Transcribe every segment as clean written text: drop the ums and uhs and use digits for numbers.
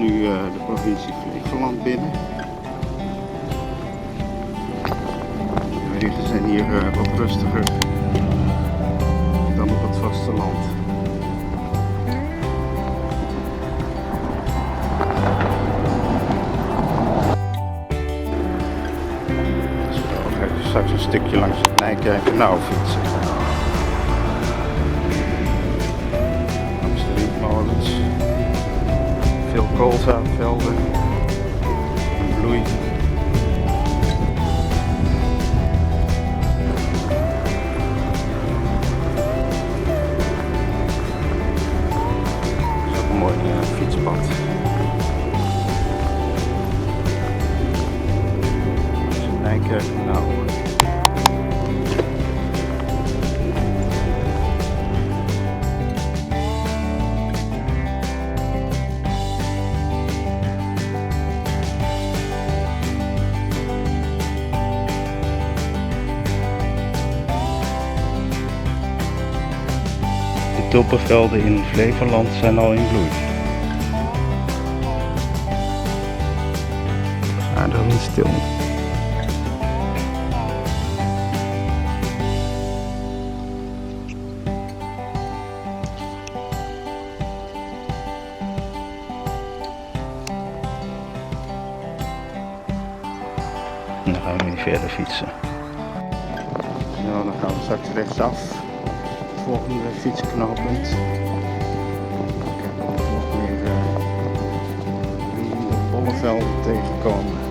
nu de provincie Flevoland binnen. De wegen zijn hier wat rustiger dan op het vasteland. Straks een stukje langs het Nijkerkerkanaal fietsen. Langs de windmolens. Veel koolzaadvelden. In bloei. Dat is ook een mooi fietspad. Langs het Nijkerkerkanaal. De tulpenvelden in Flevoland zijn al in bloei. Aardig windstil. En dan gaan we weer verder fietsen. Nou, dan gaan we straks rechtsaf. Volgende fietsknooppunt. Ik heb ook nog meer de bollevelden tegenkomen.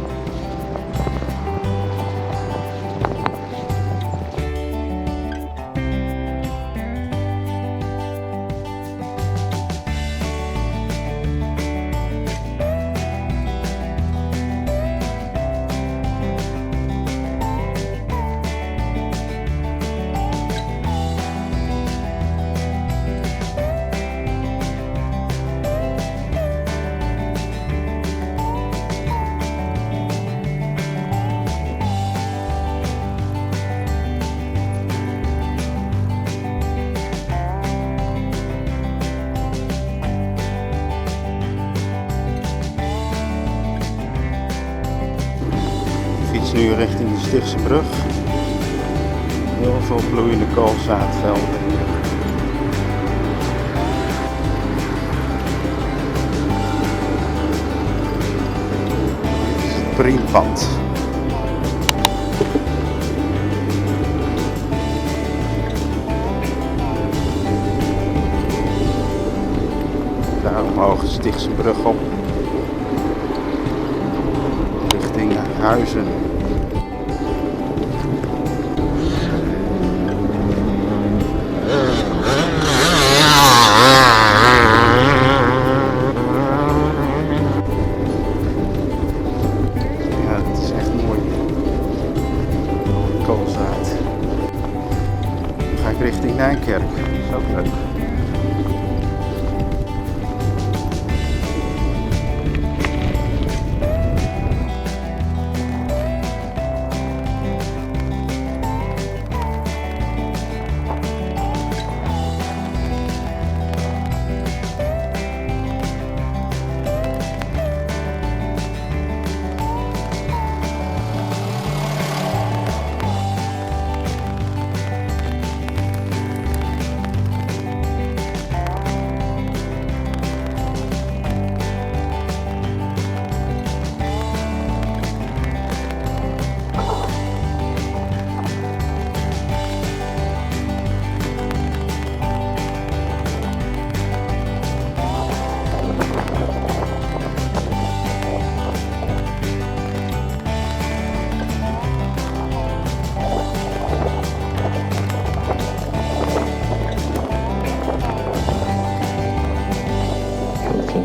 Nu richting de Stichtse brug. Heel veel bloeiende koolzaadvelden hier. Het Priempad. Daar omhoog de Stichtse brug op. Richting Huizen. Richting Nijkerk, dat is ook leuk.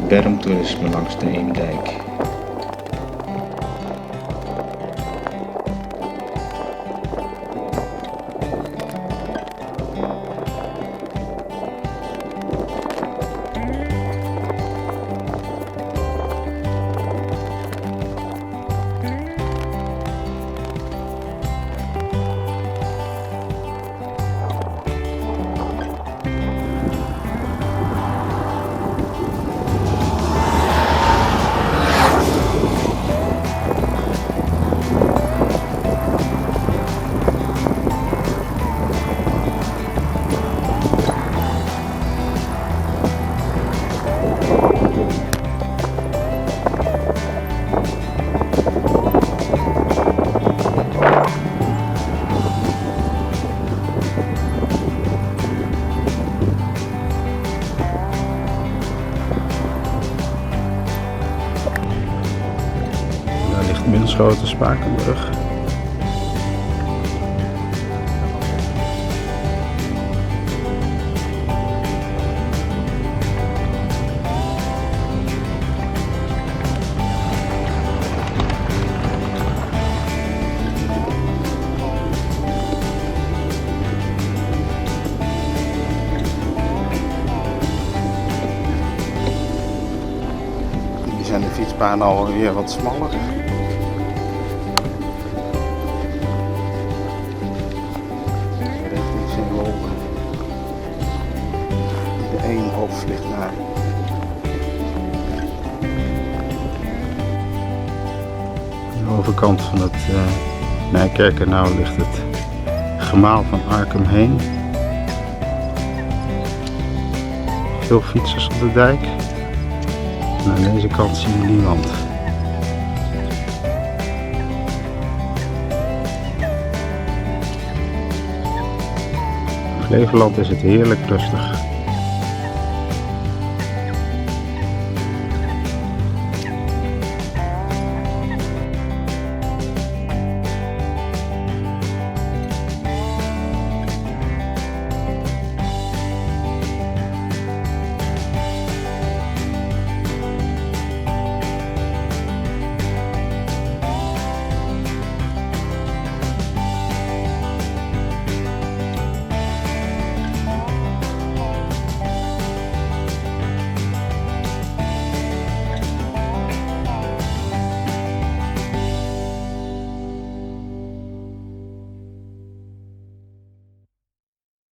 Bermtoerisme langs de Eemdijk. Schoten, Spakenburg. Zijn de fietspaden alweer wat smaller. Richting Zeewolde. De Eemhof ligt naar. Aan de overkant van het Nijkerkernauw ligt het gemaal van Archem heen. Veel fietsers op de dijk. En aan deze kant zie je niemand. In Flevoland is het heerlijk rustig.